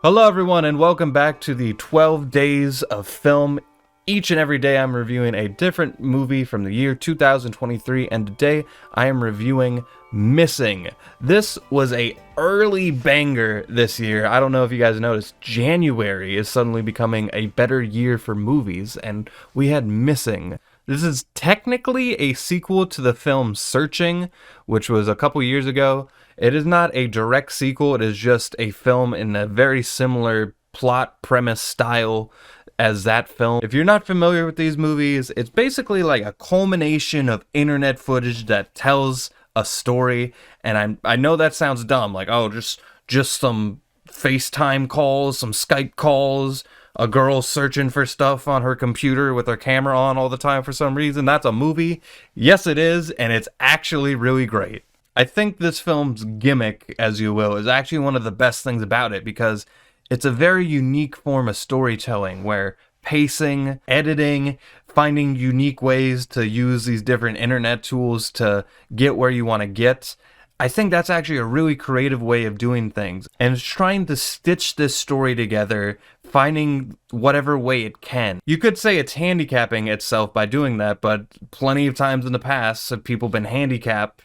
Hello everyone and welcome back to the 12 Days of Film. Each and every day I'm reviewing a different movie from the year 2023, and today I am reviewing Missing. This was a early banger this year. I don't know if you guys noticed, January is suddenly becoming a better year for movies, and we had Missing. This is technically a sequel to the film Searching, which was a couple years ago. It is not a direct sequel, it is just a film in a very similar plot, premise, style as that film. If you're not familiar with these movies, it's basically like a culmination of internet footage that tells a story, and I know that sounds dumb, like, oh, just some FaceTime calls, some Skype calls, a girl searching for stuff on her computer with her camera on all the time for some reason. That's a movie. Yes, it is, and it's actually really great. I think this film's gimmick, as you will, is actually one of the best things about it, because it's a very unique form of storytelling where pacing, editing, finding unique ways to use these different internet tools to get where you want to get. I think that's actually a really creative way of doing things, and it's trying to stitch this story together, finding whatever way it can. You could say it's handicapping itself by doing that, but plenty of times in the past have people been handicapped.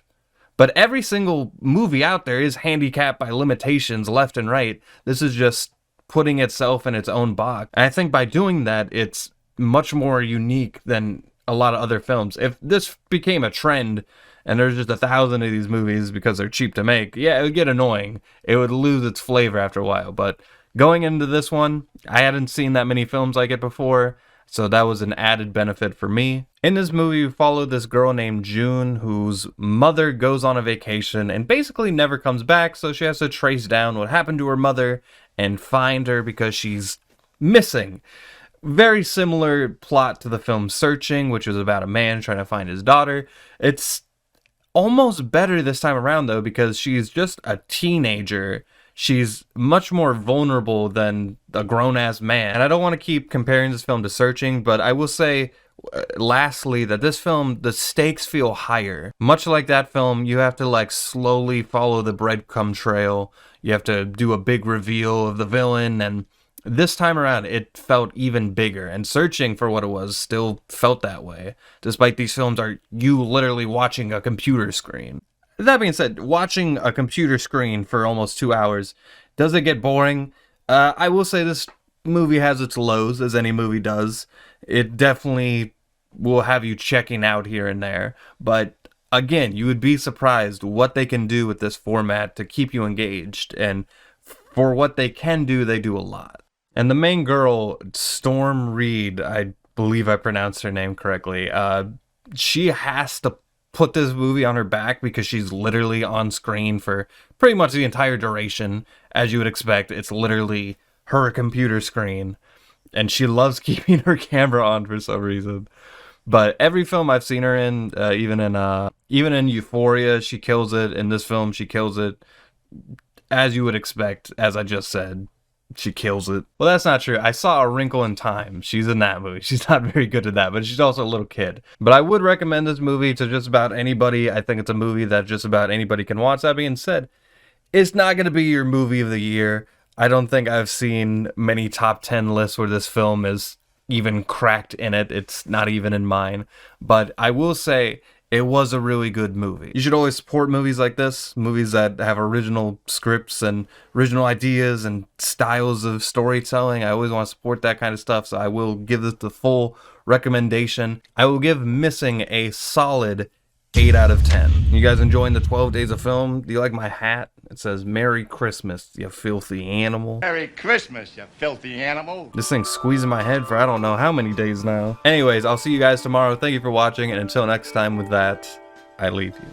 But every single movie out there is handicapped by limitations left and right. This is just putting itself in its own box. And I think by doing that, it's much more unique than a lot of other films. If this became a trend and there's just 1,000 of these movies because they're cheap to make, yeah, it would get annoying. It would lose its flavor after a while. But going into this one, I hadn't seen that many films like it before, so that was an added benefit for me. In this movie, we follow this girl named June, whose mother goes on a vacation and basically never comes back, so she has to trace down what happened to her mother and find her because she's missing. Very similar plot to the film Searching, which was about a man trying to find his daughter. It's almost better this time around, though, because she's just a teenager. She's much more vulnerable than a grown-ass man. And I don't want to keep comparing this film to Searching, but I will say, lastly, that this film, the stakes feel higher. Much like that film, you have to like slowly follow the breadcrumb trail. You have to do a big reveal of the villain, and this time around, it felt even bigger, and Searching, for what it was, still felt that way, despite these films are you literally watching a computer screen. That being said, watching a computer screen for almost 2 hours, does it get boring? I will say this movie has its lows, as any movie does. It definitely will have you checking out here and there, but again, you would be surprised what they can do with this format to keep you engaged, and for what they can do, they do a lot. And the main girl, Storm Reed, I believe I pronounced her name correctly, she has to put this movie on her back because she's literally on screen for pretty much the entire duration. As you would expect, it's literally her computer screen, and she loves keeping her camera on for some reason. But every film I've seen her in, even in Euphoria, she kills it. In this film, she kills it. As you would expect, as I just said, she kills it. Well, that's not true. I saw A Wrinkle in Time. She's in that movie. She's not very good at that, but she's also a little kid. But I would recommend this movie to just about anybody. I think it's a movie that just about anybody can watch. That being said, it's not going to be your movie of the year. I don't think I've seen many top 10 lists where this film is even cracked in it. It's not even in mine. But I will say, it was a really good movie. You should always support movies like this, movies that have original scripts and original ideas and styles of storytelling. I always want to support that kind of stuff, so I will give this the full recommendation. I will give Missing a solid 8 out of 10. You guys enjoying the 12 Days of Film? Do you like my hat? It says, "Merry Christmas, you filthy animal." Merry Christmas, you filthy animal. This thing's squeezing my head for I don't know how many days now. Anyways, I'll see you guys tomorrow. Thank you for watching, and until next time with that, I leave you.